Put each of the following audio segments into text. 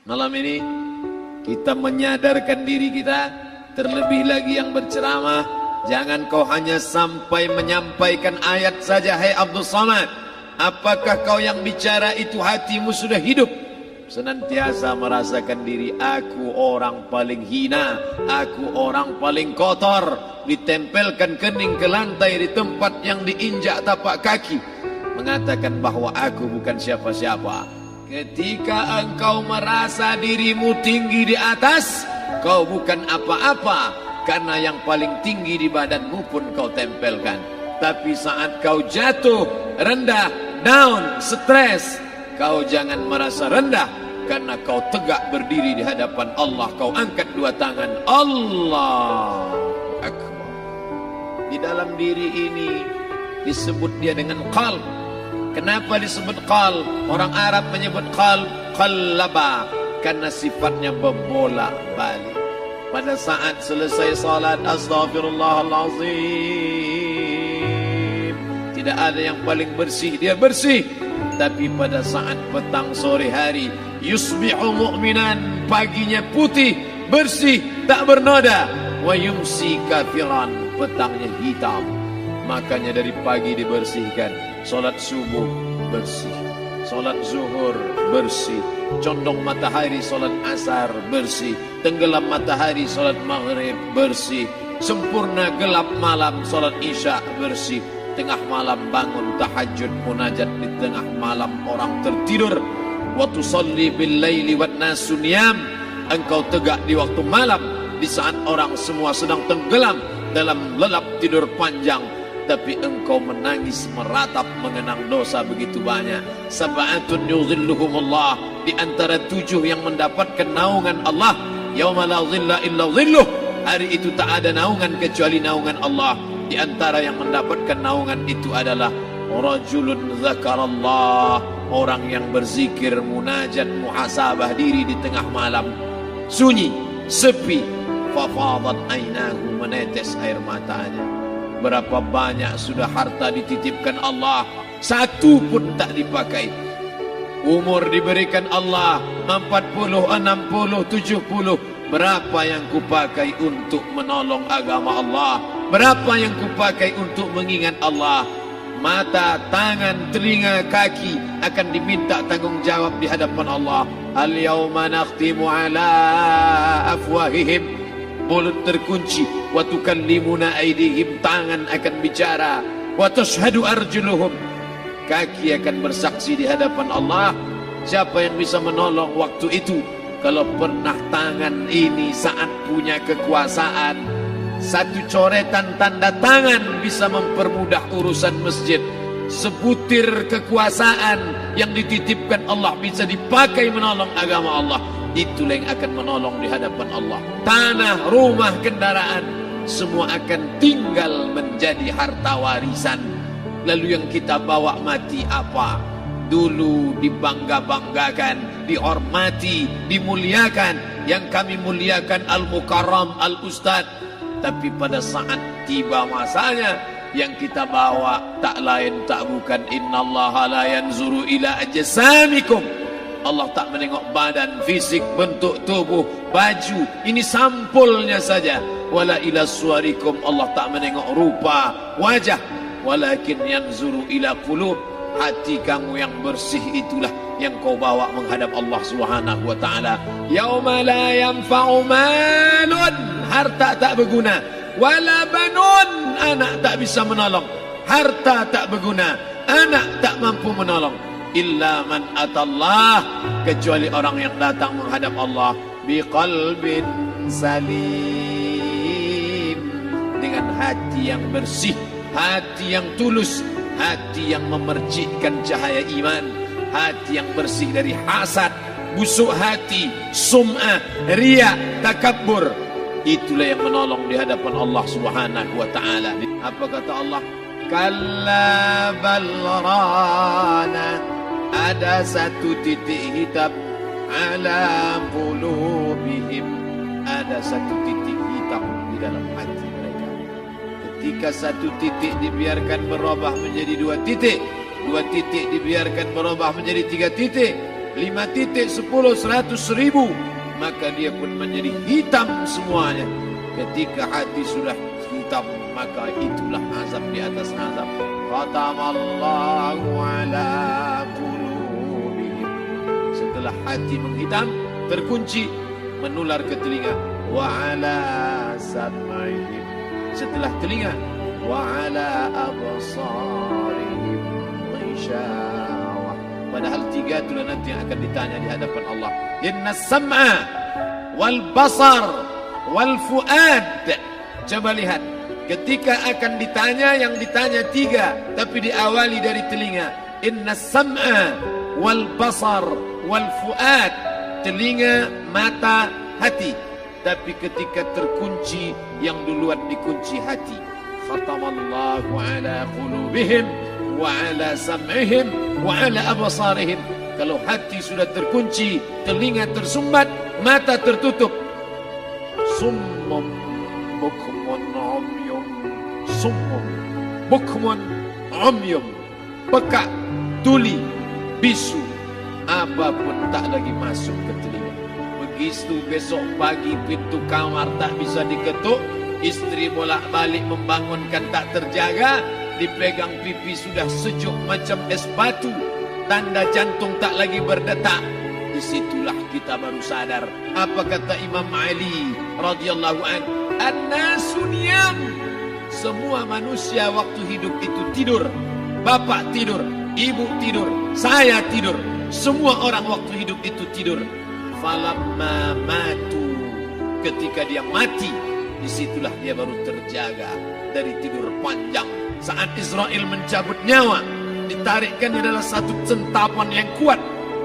Malam ini kita menyadarkan diri kita, terlebih lagi yang berceramah, jangan kau hanya sampai menyampaikan ayat saja. Hai Abdul Samad, apakah kau yang bicara itu hatimu sudah hidup? Senantiasa merasakan diri, aku orang paling hina, aku orang paling kotor, ditempelkan kening ke lantai di tempat yang diinjak tapak kaki, mengatakan bahwa aku bukan siapa-siapa. Ketika engkau merasa dirimu tinggi di atas, kau bukan apa-apa, karena yang paling tinggi di badanmu pun kau tempelkan. Tapi saat kau jatuh, rendah, down, stres, kau jangan merasa rendah, karena kau tegak berdiri di hadapan Allah. Kau angkat dua tangan, Allah Akbar. Di dalam diri ini disebut dia dengan qalb. Kenapa disebut qalb? Orang Arab menyebut qalb qallaba, karena sifatnya berbolak balik. Pada saat selesai salat, astaghfirullahalazim, tidak ada yang paling bersih, dia bersih. Tapi pada saat petang sore hari, yusbihu mu'minan, paginya putih, bersih, tak bernoda. Wa yumsi kafiran, petangnya hitam. Makanya dari pagi dibersihkan. Salat subuh bersih, salat zuhur bersih, condong matahari salat asar bersih, tenggelam matahari salat maghrib bersih, sempurna gelap malam salat isya bersih, tengah malam bangun tahajud munajat di tengah malam orang tertidur. Wa tusalli bil laili wan nasu niyam, engkau tegak di waktu malam di saat orang semua sedang tenggelam dalam lelap tidur panjang, tapi engkau menangis meratap mengenang dosa begitu banyak. Sab'atun yuzilluhumullah, di antara 7 yang mendapatkan naungan Allah. Yauma la zilla illa zilluh, hari itu tak ada naungan kecuali naungan Allah. Di antara yang mendapatkan naungan itu adalah rajulun zakarallah, orang yang berzikir, munajat, muhasabah diri di tengah malam, sunyi, sepi, fafadat ainahu, menetes air matanya. Berapa banyak sudah harta dititipkan Allah, satu pun tak dipakai. Umur diberikan Allah 40, 60, 70. Berapa yang kupakai untuk menolong agama Allah? Berapa yang kupakai untuk mengingat Allah? Mata, tangan, telinga, kaki akan diminta tanggung jawab di hadapan Allah. Al-yawma nakhtimu ala afwahihim, mulut terkunci. Wa tukallimuna aydihim, tangan akan bicara. Wa tashhadu arjuluhum, kaki akan bersaksi di hadapan Allah. Siapa yang bisa menolong waktu itu? Kalau pernah tangan ini saat punya kekuasaan, satu coretan tanda tangan bisa mempermudah urusan masjid. Sebutir kekuasaan yang dititipkan Allah bisa dipakai menolong agama Allah. Itulah yang akan menolong di hadapan Allah. Tanah, rumah, kendaraan, semua akan tinggal menjadi harta warisan. Lalu yang kita bawa mati apa? Dulu dibangga-banggakan, dihormati, dimuliakan. Yang kami muliakan Al-Mukarram, Al-Ustadz. Tapi pada saat tiba masanya, yang kita bawa tak lain tak bukan, innallaha la yanzuru ila ajsamikum, Allah tak menengok badan, fisik, bentuk tubuh, baju, ini sampulnya saja. Wala ila suwarikum, Allah tak menengok rupa, wajah. Walakin yanzuru ila qulub, hati kamu yang bersih itulah yang kau bawa menghadap Allah Subhanahu wa taala. Yauma la yanfa'u malun, harta tak berguna, wala banun, anak tak bisa menolong. Harta tak berguna, anak tak mampu menolong. Illa man atallah, kecuali orang yang datang menghadap Allah biqalbin salim, dengan hati yang bersih, hati yang tulus, hati yang memercikkan cahaya iman, hati yang bersih dari hasad, busuk hati, sum'ah, riya, takabbur. Itulah yang menolong di hadapan Allah Subhanahu wa taala. Apa kata Allah? Kalla bal rana, ada satu titik hitam, ala qulubihim, ada satu titik hitam di dalam hati mereka. Ketika satu titik dibiarkan berubah menjadi 2 titik, 2 titik dibiarkan berubah menjadi 3 titik, 5 titik, 10, 100 ribu, maka dia pun menjadi hitam semuanya. Ketika hati sudah hitam, maka itulah azab di atas azab. Khatamallahu ala qulubihim. Setelah hati menghitam, terkunci, menular ke telinga. Wa ala sam'ihim. Setelah telinga, wa ala absarihim ghishawah. Padahal 3 itulah nanti yang akan ditanya di hadapan Allah. Inna sam'a wal basar wal fuad. Coba lihat, ketika akan ditanya, yang ditanya 3, tapi diawali dari telinga. Inna sam'a wal basar wal fuad. Telinga, mata, hati. Tapi ketika terkunci, yang duluan dikunci hati. Khatamallahu ala qulubihim wa ala sam'ihim wa ala absarihim. Kalau hati sudah terkunci, telinga tersumbat, mata tertutup. Summum bukmun umyum. Summum bukmun umyum. Peka, tuli, bisu. Apapun tak lagi masuk ke telinga. Begitu besok pagi pintu kamar tak bisa diketuk, istri bolak-balik membangunkan tak terjaga, dipegang pipi sudah sejuk macam es batu, tanda jantung tak lagi berdetak. Disitulah kita baru sadar. Apa kata Imam Ali radhiyallahu anhu? An-nasu niyam. Semua manusia waktu hidup itu tidur. Bapak tidur, ibu tidur, saya tidur. Semua orang waktu hidup itu tidur. Falamma matu. Ketika dia mati, disitulah dia baru terjaga dari tidur panjang. Saat Israel mencabut nyawa, ditarikkan di dalam satu centapan yang kuat,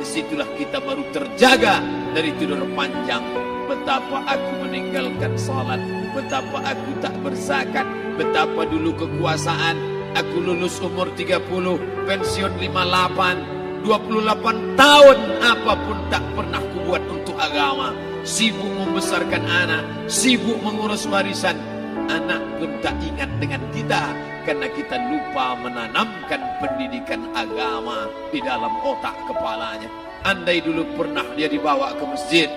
disitulah kita baru terjaga dari tidur panjang. Betapa aku meninggalkan salat, betapa aku tak berzakat, betapa dulu kekuasaan. Aku lulus umur 30, pensiun 58, 28 tahun, apapun tak pernah kubuat untuk agama. Sibuk membesarkan anak, sibuk mengurus warisan. Anak pun tak ingat dengan kita, karena kita lupa menanamkan pendidikan agama di dalam otak kepalanya. Andai dulu pernah dia dibawa ke masjid,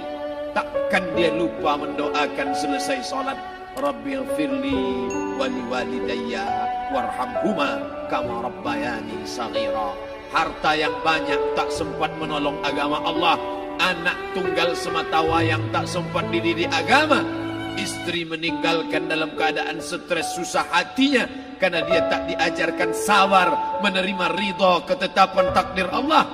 takkan dia lupa mendoakan selesai sholat. Rabbighfirli wali walidayya warhamhuma kama rabbayani saghira. Harta yang banyak tak sempat menolong agama Allah. Anak tunggal semata wayang tak sempat dididik agama. Istri meninggalkan dalam keadaan stres susah hatinya karena dia tak diajarkan sabar menerima ridha ketetapan takdir Allah.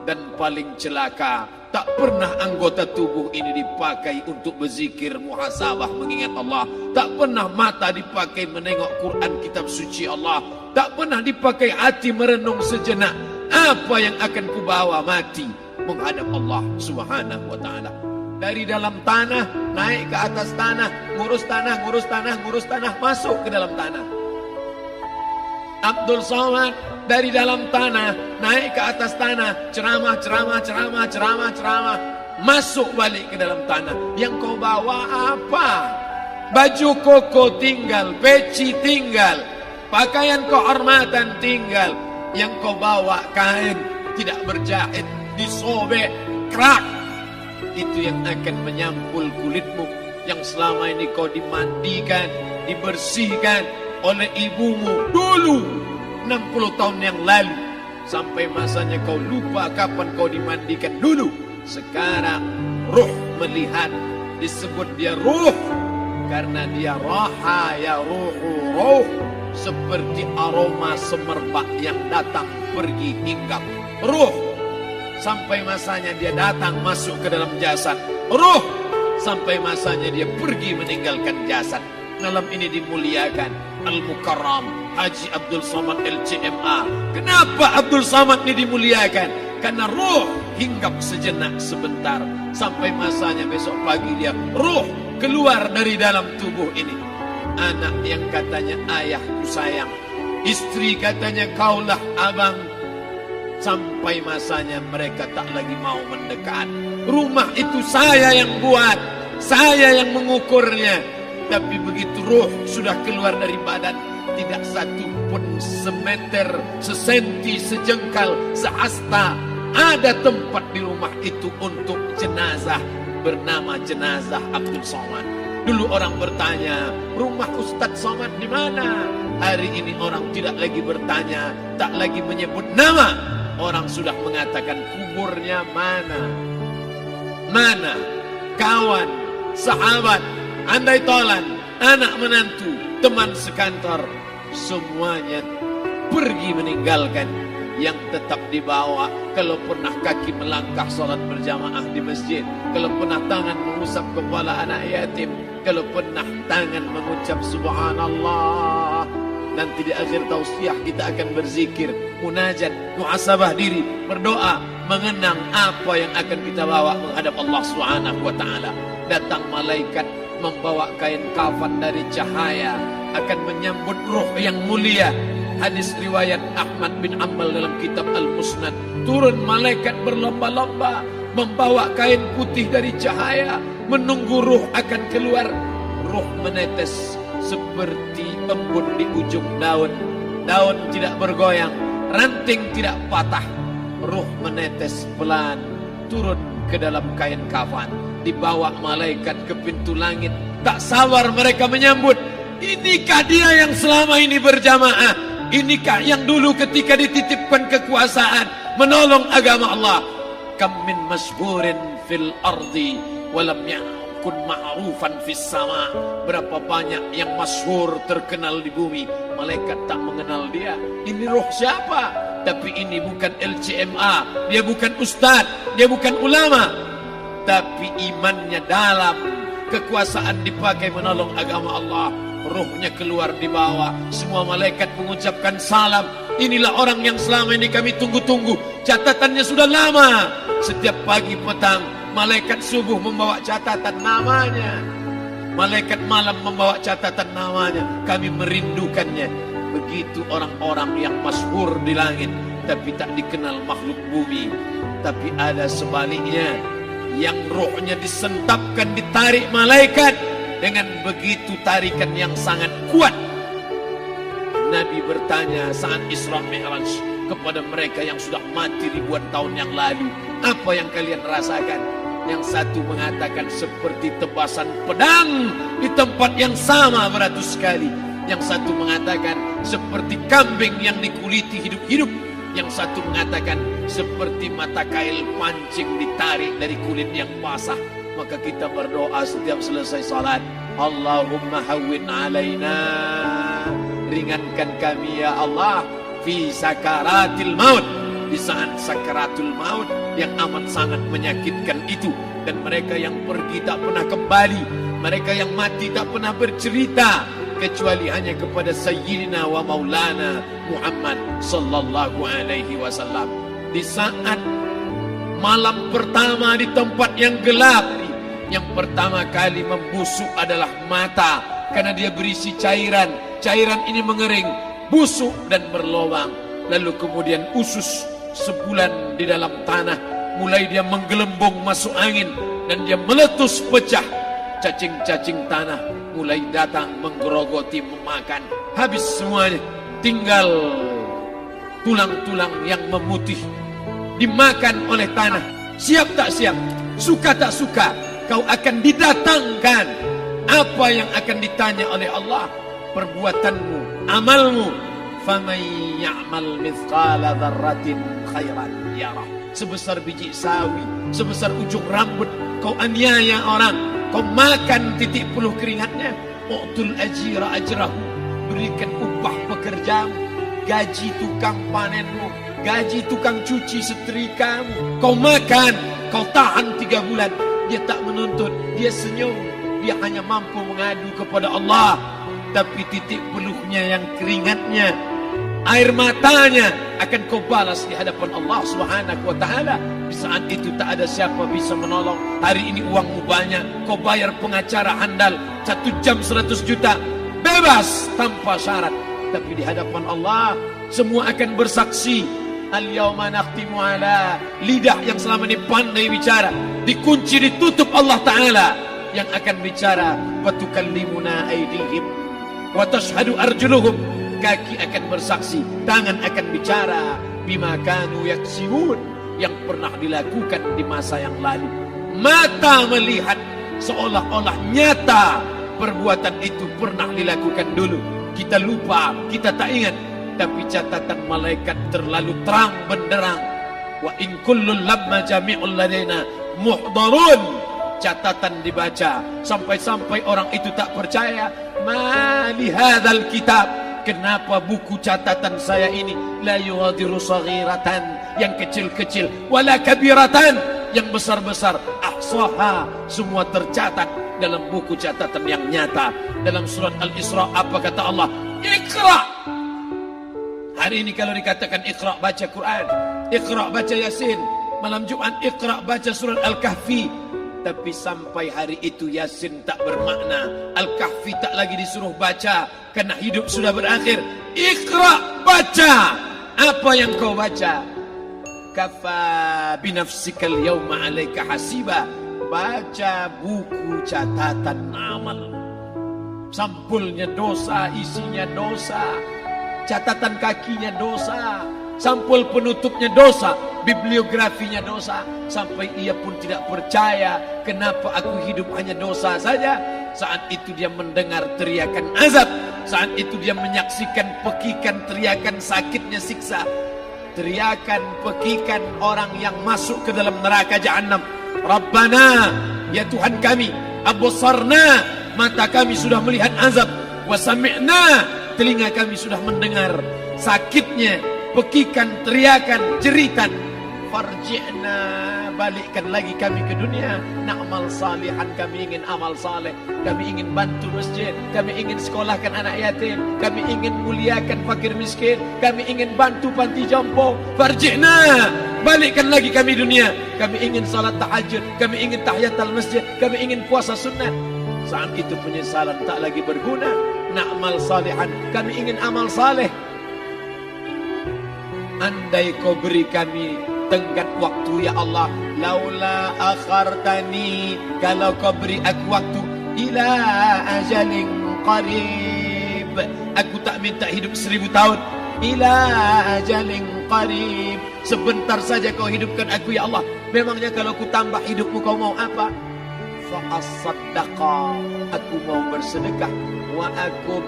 Dan paling celaka, tak pernah anggota tubuh ini dipakai untuk berzikir, muhasabah, mengingat Allah. Tak pernah mata dipakai menengok Quran, kitab suci Allah. Tak pernah dipakai hati merenung sejenak. Apa yang akan kubawa mati menghadap Allah subhanahu wa ta'ala. Dari dalam tanah, naik ke atas tanah, ngurus tanah, ngurus tanah, ngurus tanah, masuk ke dalam tanah. Abdul Somad dari dalam tanah, naik ke atas tanah, ceramah, ceramah, ceramah, ceramah, ceramah, masuk balik ke dalam tanah. Yang kau bawa apa? Baju koko tinggal, peci tinggal, pakaian kehormatan tinggal. Yang kau bawa kain tidak berjahit, disobek, kerak. Itu yang akan menyampul kulitmu, yang selama ini kau dimandikan, dibersihkan oleh ibumu dulu 60 tahun yang lalu. Sampai masanya kau lupa kapan kau dimandikan dulu. Sekarang ruh melihat, disebut dia ruh karena dia raha ya ruhu ruh. Seperti aroma semerbak yang datang pergi hinggap. Ruh sampai masanya dia datang masuk ke dalam jasad. Ruh sampai masanya dia pergi meninggalkan jasad. Malam ini dimuliakan Al-Mukarram Haji Abdul Somad LCMA. Kenapa Abdul Somad ini dimuliakan? Karena ruh hinggap sejenak sebentar, sampai masanya besok pagi dia ruh keluar dari dalam tubuh ini. Anak yang katanya ayahku sayang, istri katanya kaulah abang, sampai masanya mereka tak lagi mau mendekat. Rumah itu saya yang buat, saya yang mengukurnya. Tapi begitu ruh sudah keluar dari badan, tidak satu pun semeter, sesenti, sejengkal, sehasta ada tempat di rumah itu untuk jenazah bernama jenazah Abdul Somad. Dulu orang bertanya, rumah Ustadz Somad di mana? Hari ini orang tidak lagi bertanya, tak lagi menyebut nama. Orang sudah mengatakan kuburnya mana. Mana? Kawan, sahabat, andai tolan, anak menantu, teman sekantor, semuanya pergi meninggalkan. Yang tetap dibawa, kalau pernah kaki melangkah salat berjamaah di masjid, kalau pernah tangan mengusap kepala anak yatim, kalau pernah tangan mengucap subhanallah. Nanti di akhir tausiah kita akan berzikir, munajat, muhasabah diri, berdoa, mengenang apa yang akan kita bawa menghadap Allah Subhanahu wa taala. Datang malaikat membawa kain kafan dari cahaya, akan menyambut ruh yang mulia. Hadis riwayat Ahmad bin Ambal dalam kitab Al-Musnad. Turun malaikat berlomba-lomba membawa kain putih dari cahaya, menunggu ruh akan keluar. Ruh menetes seperti embun di ujung daun. Daun tidak bergoyang, ranting tidak patah. Ruh menetes pelan turun ke dalam kain kafan, dibawa malaikat ke pintu langit. Tak sabar mereka menyambut. Inikah dia yang selama ini berjamaah? Inikah yang dulu ketika dititipkan kekuasaan menolong agama Allah? Kam min masyhurin fil ardi walam yakun ma'rufan fis sama. Berapa banyak yang masyhur terkenal di bumi, malaikat tak mengenal dia. Ini roh siapa? Tapi ini bukan LCMA, dia bukan ustaz, dia bukan ulama, tapi imannya dalam. Kekuasaan dipakai menolong agama Allah. Ruhnya keluar di bawah. Semua malaikat mengucapkan salam. Inilah orang yang selama ini kami tunggu-tunggu. Catatannya sudah lama. Setiap pagi petang malaikat subuh membawa catatan namanya, malaikat malam membawa catatan namanya. Kami merindukannya. Begitu orang-orang yang masyhur di langit tapi tak dikenal makhluk bumi. Tapi ada sebaliknya, yang rohnya disentapkan, ditarik malaikat dengan begitu tarikan yang sangat kuat. Nabi bertanya saat Isra Mi'raj kepada mereka yang sudah mati ribuan tahun yang lalu, apa yang kalian rasakan? Yang satu mengatakan seperti tebasan pedang di tempat yang sama beratus kali. Yang satu mengatakan seperti kambing yang dikuliti hidup-hidup. Yang satu mengatakan seperti mata kail pancing ditarik dari kulit yang basah. Maka kita berdoa setiap selesai salat, Allahumma hawwin alaina, ringankan kami ya Allah, fi sakaratil maut, di saat sakaratul maut yang amat sangat menyakitkan itu. Dan mereka yang pergi tak pernah kembali, mereka yang mati tak pernah bercerita kecuali hanya kepada Sayyidina wa Maulana Muhammad sallallahu alaihi wasallam. Di saat malam pertama di tempat yang gelap, yang pertama kali membusuk adalah mata, karena dia berisi cairan. Cairan ini mengering, busuk dan berlubang. Lalu kemudian usus sebulan di dalam tanah, mulai dia menggelembung masuk angin dan dia meletus pecah. Cacing-cacing tanah mulai datang menggerogoti, memakan. Habis semuanya, tinggal tulang-tulang yang memutih dimakan oleh tanah. Siap tak siap, suka tak suka, kau akan didatangkan. Apa yang akan ditanya oleh Allah? Perbuatanmu, amalmu. Faman ya'mal mithqala dzarratin khairan yarah. Sebesar biji sawi, sebesar ujung rambut, kau aniaya orang, kau makan titik puluh keringatnya. U'tul ajira ajrahu, berikan upah pekerjamu, gaji tukang panenmu, gaji tukang cuci setrikamu. Kau makan, kau tahan 3 bulan. Dia tak menuntut, dia senyum. Dia hanya mampu mengadu kepada Allah. Tapi titik peluhnya yang keringatnya, air matanya akan kau balas di hadapan Allah Subhanahu wa ta'ala. Di saat itu tak ada siapa bisa menolong. Hari ini uangmu banyak, kau bayar pengacara handal 1 jam 100 juta, bebas tanpa syarat. Tapi di hadapan Allah semua akan bersaksi. Al-yawma nakhtimu ala, lidah yang selama ini pandai bicara dikunci, ditutup Allah Ta'ala yang akan bicara. Wa tukallimuna aydihim wa tashhadu arjuluhum, kaki akan bersaksi, tangan akan bicara. Bima kanu yaksibun, yang pernah dilakukan di masa yang lalu. Mata melihat seolah-olah nyata perbuatan itu pernah dilakukan dulu. Kita lupa, kita tak ingat. Tapi catatan malaikat terlalu terang benderang. Wa in kullun lamma jami'ul ladaina muhdarun. Catatan dibaca sampai-sampai orang itu tak percaya. Ma li hadzal kitab, kenapa buku catatan saya ini la yughadiru saghiratan, yang kecil-kecil, wala kabiratan, yang besar-besar, ahsaha, semua tercatat dalam buku catatan yang nyata. Dalam surat Al-Isra apa kata Allah? Iqra. Hari ini kalau dikatakan Iqra baca Quran, Iqra baca Yasin, malam Jumat Iqra baca surat Al-Kahfi. Tapi sampai hari itu Yasin tak bermakna, Al-Kahfi tak lagi disuruh baca karena hidup sudah berakhir. Iqra, baca. Apa yang kau baca? Kafa binafsikal yawma alaika hasiba. Baca buku catatan amal. Sampulnya dosa, isinya dosa. Catatan kakinya dosa. Sampul penutupnya dosa, bibliografinya dosa. Sampai ia pun tidak percaya, kenapa aku hidup hanya dosa saja. Saat itu dia mendengar teriakan azab. Saat itu dia menyaksikan pekikan teriakan sakitnya siksa. Teriakan pekikan orang yang masuk ke dalam neraka Jahannam. Rabbana, ya Tuhan kami, absarna, mata kami sudah melihat azab. Wa sami'na, telinga kami sudah mendengar sakitnya pekikan, teriakan, jeritan. Farji'na, balikkan lagi kami ke dunia. Na'mal salihan, kami ingin amal saleh. Kami ingin bantu masjid. Kami ingin sekolahkan anak yatim. Kami ingin muliakan fakir miskin. Kami ingin bantu panti jompo. Farji'na, balikkan lagi kami dunia. Kami ingin salat tahajud. Kami ingin tahiyatul masjid. Kami ingin puasa sunnah. Saat itu penyesalan tak lagi berguna. Na'mal salihan, kami ingin amal saleh. Andai kau beri kami tenggat waktu ya Allah, laula akhartani, kalau kau beri aku waktu, ila ajalin qarib, aku tak minta hidup 1000 tahun, ila ajalin qarib, sebentar saja kau hidupkan aku ya Allah. Memangnya kalau ku tambah hidupmu kau mau apa? Fa as-saddaqa, aku mau bersedekah, wa akum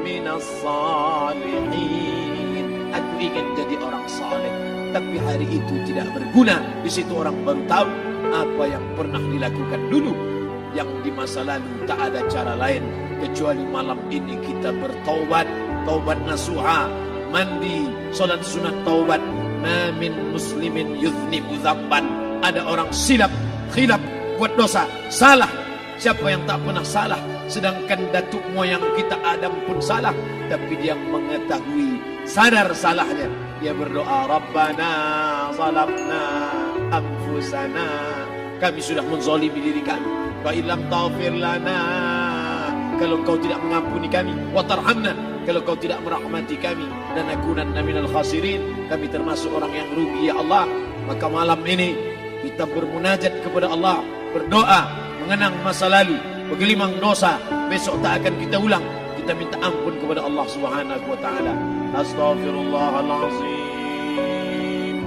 minas salihin, aku ingin jadi orang saleh. Tapi hari itu tidak berguna. Di situ orang baru tahu apa yang pernah dilakukan dulu, yang di masa lalu tak ada cara lain kecuali malam ini kita bertaubat, taubat nasuha, mandi, salat sunat taubat. Ma min muslimin yuznibu dzamban, ada orang silap, khilaf, buat dosa, salah. Siapa yang tak pernah salah? Sedangkan datuk moyang kita Adam pun salah, tapi dia mengetahui, sadar salahnya. Dia berdoa, Rabbana zalamna anfusana, kami sudah menzalimi diri kami. Wa illam taghfir lana, kalau kau tidak mengampuni kami. Wa tarhamna, kalau kau tidak merahmati kami. Dan nakunanna minal khasirin, kami termasuk orang yang rugi ya Allah. Maka malam ini kita bermunajat kepada Allah, berdoa, mengenang masa lalu, bergelimang dosa, besok tak akan kita ulang. Kita minta ampun kepada Allah Subhanahu wa taala. Astaghfirullahalazim.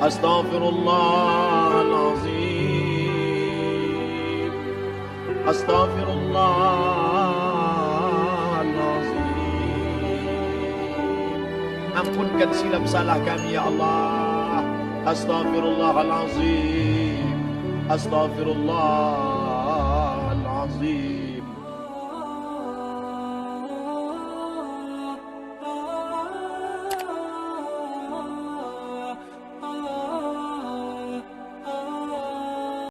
Astaghfirullahalazim. Astaghfirullahalazim. Ampunkan silap salah kami ya Allah. Astaghfirullahalazim. Astaghfirullah.